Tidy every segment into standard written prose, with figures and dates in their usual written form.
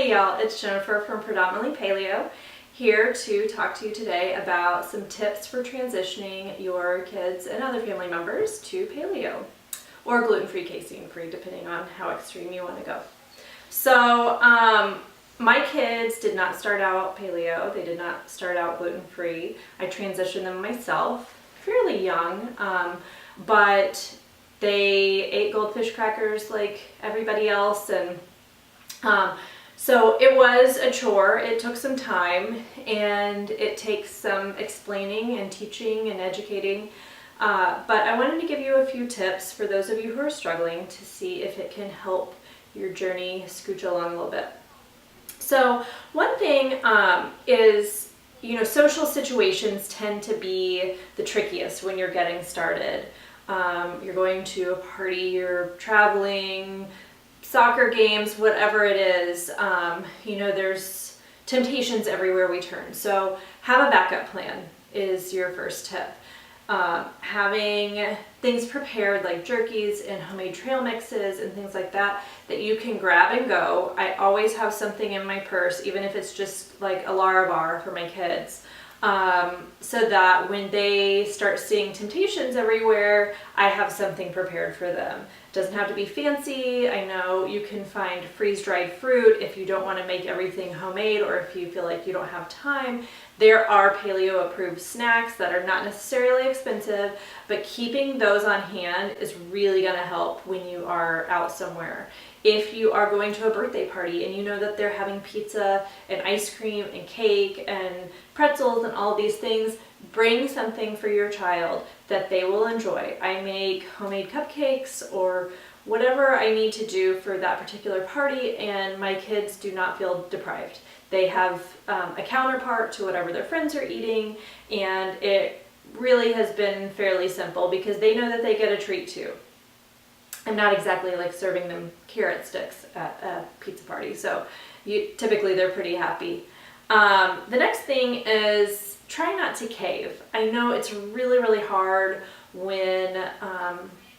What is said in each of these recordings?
Hey y'all, it's Jennifer from Predominantly Paleo, here to talk to you today about some tips for transitioning your kids and other family members to paleo, or gluten-free, casein-free, depending on how extreme you want to go. So my kids did not start out paleo, they did not start out gluten-free. I transitioned them myself, fairly young, but they ate goldfish crackers like everybody else, and so it was a chore. It took some time, and it takes some explaining and teaching and educating, but I wanted to give you a few tips for those of you who are struggling to see if it can help your journey scooch along a little bit. So one thing is, social situations tend to be the trickiest when you're getting started. You're going to a party, you're traveling, soccer games, whatever it is, there's temptations everywhere we turn. So have a backup plan is your first tip. Having things prepared like jerkies and homemade trail mixes and things like that you can grab and go. I always have something in my purse, even if it's just like a Larabar for my kids. So that when they start seeing temptations everywhere, I have something prepared for them. It doesn't have to be fancy. I know you can find freeze-dried fruit if you don't want to make everything homemade, or if you feel like you don't have time. There are paleo-approved snacks that are not necessarily expensive, but keeping those on hand is really going to help when you are out somewhere. If you are going to a birthday party and you know that they're having pizza and ice cream and cake and pretzels and all these things, bring something for your child that they will enjoy. I make homemade cupcakes or whatever I need to do for that particular party, and my kids do not feel deprived. They have a counterpart to whatever their friends are eating, and it really has been fairly simple because they know that they get a treat too. I'm not exactly like serving them carrot sticks at a pizza party, so typically they're pretty happy. The next thing is try not to cave. I know it's really, really hard when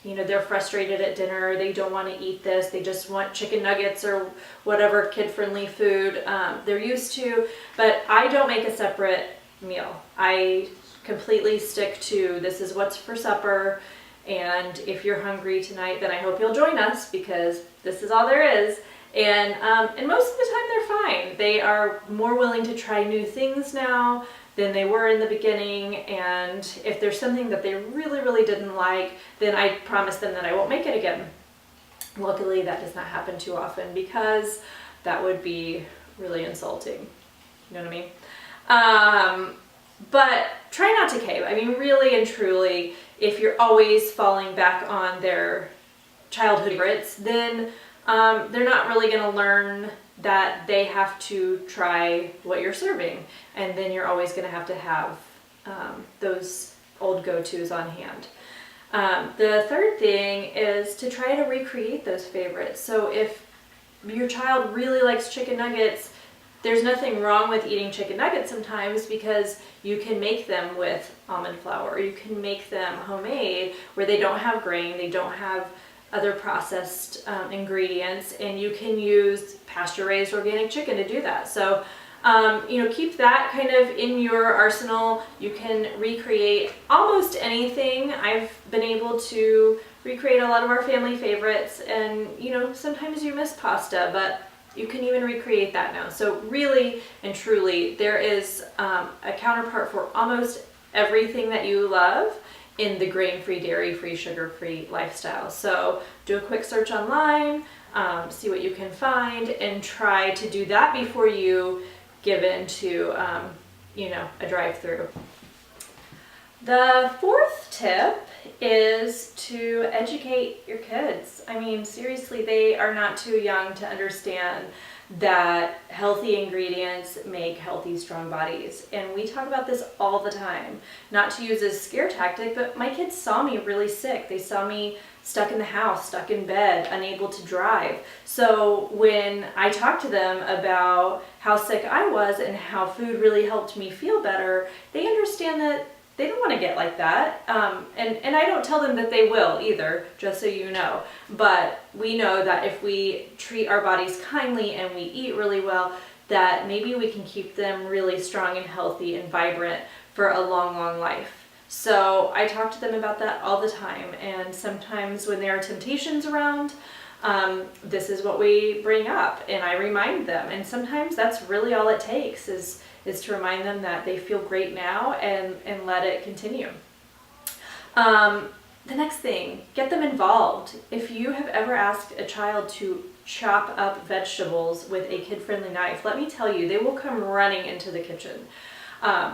they're frustrated at dinner, they don't want to eat this, they just want chicken nuggets or whatever kid-friendly food they're used to, but I don't make a separate meal. I completely stick to this is what's for supper. And if you're hungry tonight, then I hope you'll join us because this is all there is. And most of the time they're fine. They are more willing to try new things now than they were in the beginning. And if there's something that they really, really didn't like, then I promise them that I won't make it again. Luckily, that does not happen too often because that would be really insulting. You know what I mean? But try not to cave. I mean, really and truly, if you're always falling back on their childhood favorites, then they're not really going to learn that they have to try what you're serving. And then you're always going to have those old go-tos on hand. The third thing is to try to recreate those favorites. So if your child really likes chicken nuggets, there's nothing wrong with eating chicken nuggets sometimes because you can make them with almond flour, or you can make them homemade where they don't have grain, they don't have other processed ingredients, and you can use pasture-raised organic chicken to do that. So, keep that kind of in your arsenal. You can recreate almost anything. I've been able to recreate a lot of our family favorites, and, sometimes you miss pasta, but you can even recreate that now. So really and truly, there is a counterpart for almost everything that you love in the grain-free, dairy-free, sugar-free lifestyle. So do a quick search online, see what you can find, and try to do that before you give in to, a drive-through. The fourth tip is to educate your kids. I mean, seriously, they are not too young to understand that healthy ingredients make healthy, strong bodies. And we talk about this all the time, not to use as a scare tactic, but my kids saw me really sick. They saw me stuck in the house, stuck in bed, unable to drive. So when I talked to them about how sick I was and how food really helped me feel better, they understand that they don't want to get like that. And I don't tell them that they will either, just so you know. But we know that if we treat our bodies kindly and we eat really well, that maybe we can keep them really strong and healthy and vibrant for a long, long life. So I talk to them about that all the time. And sometimes when there are temptations around, this is what we bring up, and I remind them. And sometimes that's really all it takes is to remind them that they feel great now and let it continue. The next thing, get them involved. If you have ever asked a child to chop up vegetables with a kid-friendly knife, let me tell you, they will come running into the kitchen.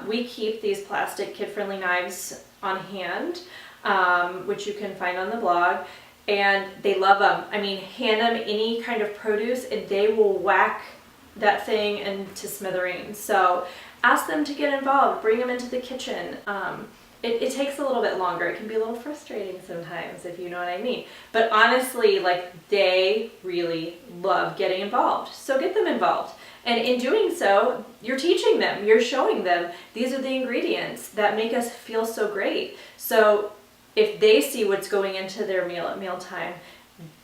We keep these plastic kid-friendly knives on hand, which you can find on the blog, and they love them. I mean, hand them any kind of produce and they will whack that thing into smithereens. So ask them to get involved, bring them into the kitchen. It takes a little bit longer. It can be a little frustrating sometimes, if you know what I mean. But honestly, like, they really love getting involved. So get them involved. And in doing so, you're teaching them, you're showing them, these are the ingredients that make us feel so great. So if they see what's going into their meal at mealtime,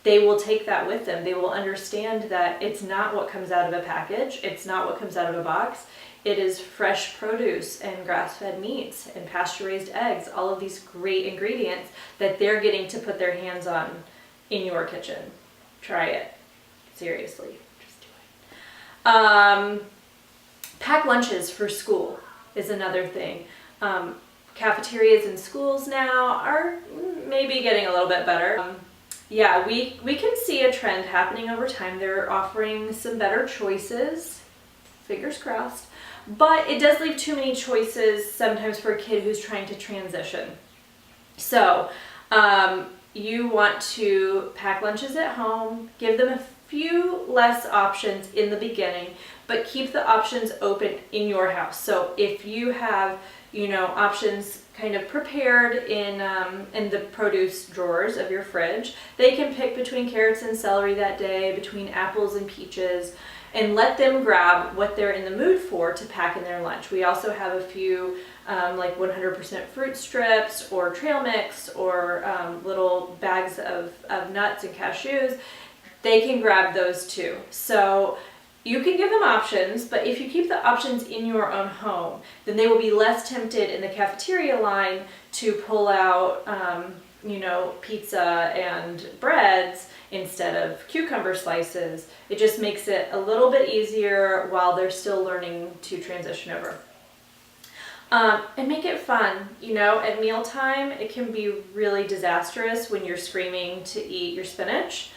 they will take that with them. They will understand that it's not what comes out of a package. It's not what comes out of a box. It is fresh produce and grass-fed meats and pasture-raised eggs, all of these great ingredients that they're getting to put their hands on in your kitchen. Try it. Seriously, just do it. Pack lunches for school is another thing. Cafeterias in schools now are maybe getting a little bit better. Yeah, we can see a trend happening over time. They're offering some better choices, fingers crossed, but it does leave too many choices sometimes for a kid who's trying to transition. So you want to pack lunches at home, give them a few less options in the beginning, but keep the options open in your house. So if you have, options kind of prepared in the produce drawers of your fridge, they can pick between carrots and celery that day, between apples and peaches, and let them grab what they're in the mood for to pack in their lunch. We also have a few like 100% fruit strips or trail mix or little bags of nuts and cashews. They can grab those too. So you can give them options, but if you keep the options in your own home, then they will be less tempted in the cafeteria line to pull out, pizza and breads instead of cucumber slices. It just makes it a little bit easier while they're still learning to transition over. And make it fun. At mealtime, it can be really disastrous when you're screaming to eat your spinach.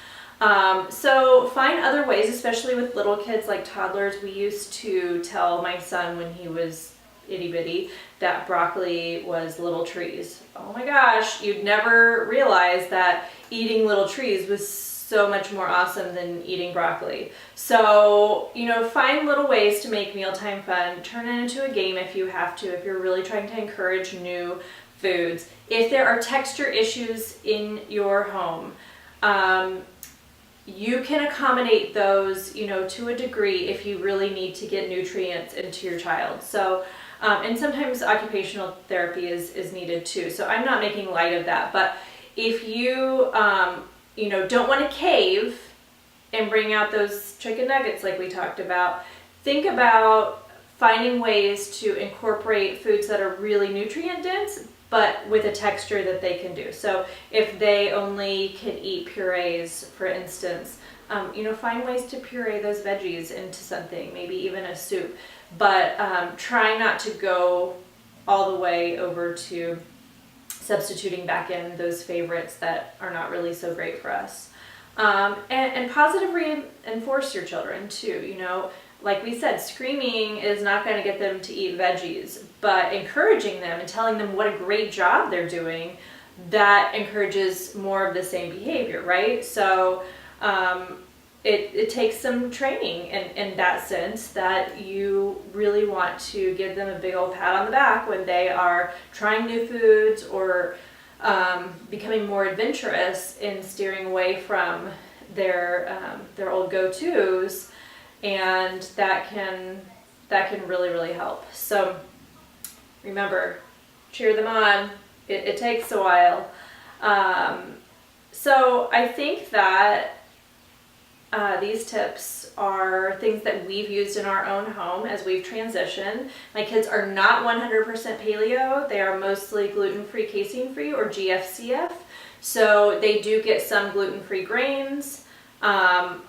So find other ways, especially with little kids like toddlers. We used to tell my son when he was itty bitty that broccoli was little trees. Oh my gosh, you'd never realize that eating little trees was so much more awesome than eating broccoli. So, find little ways to make mealtime fun. Turn it into a game if you have to, if you're really trying to encourage new foods. If there are texture issues in your home, you can accommodate those, to a degree if you really need to get nutrients into your child. So, and sometimes occupational therapy is needed too. So I'm not making light of that. But if you, don't want to cave and bring out those chicken nuggets like we talked about, think about finding ways to incorporate foods that are really nutrient dense, but with a texture that they can do. So if they only can eat purees, for instance, find ways to puree those veggies into something, maybe even a soup. But try not to go all the way over to substituting back in those favorites that are not really so great for us. And positively reinforce your children too. Like we said, screaming is not going to get them to eat veggies, but encouraging them and telling them what a great job they're doing, that encourages more of the same behavior, right? So it takes some training in that sense, that you really want to give them a big old pat on the back when they are trying new foods or becoming more adventurous in steering away from their old go-tos. And that can really, really help. So remember, cheer them on. It takes a while. So I think that these tips are things that we've used in our own home as we've transitioned. My kids are not 100% paleo. They are mostly gluten-free, casein-free, or GFCF. So they do get some gluten-free grains. On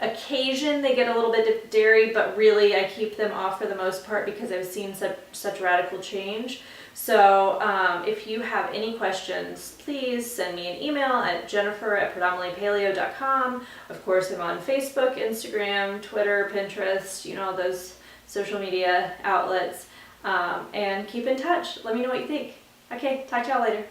occasion, they get a little bit of dairy, but really I keep them off for the most part because I've seen such radical change. So if you have any questions, please send me an email at jennifer@predominantlypaleo.com. Of course, I'm on Facebook, Instagram, Twitter, Pinterest, those social media outlets. And keep in touch. Let me know what you think. Okay, talk to y'all later.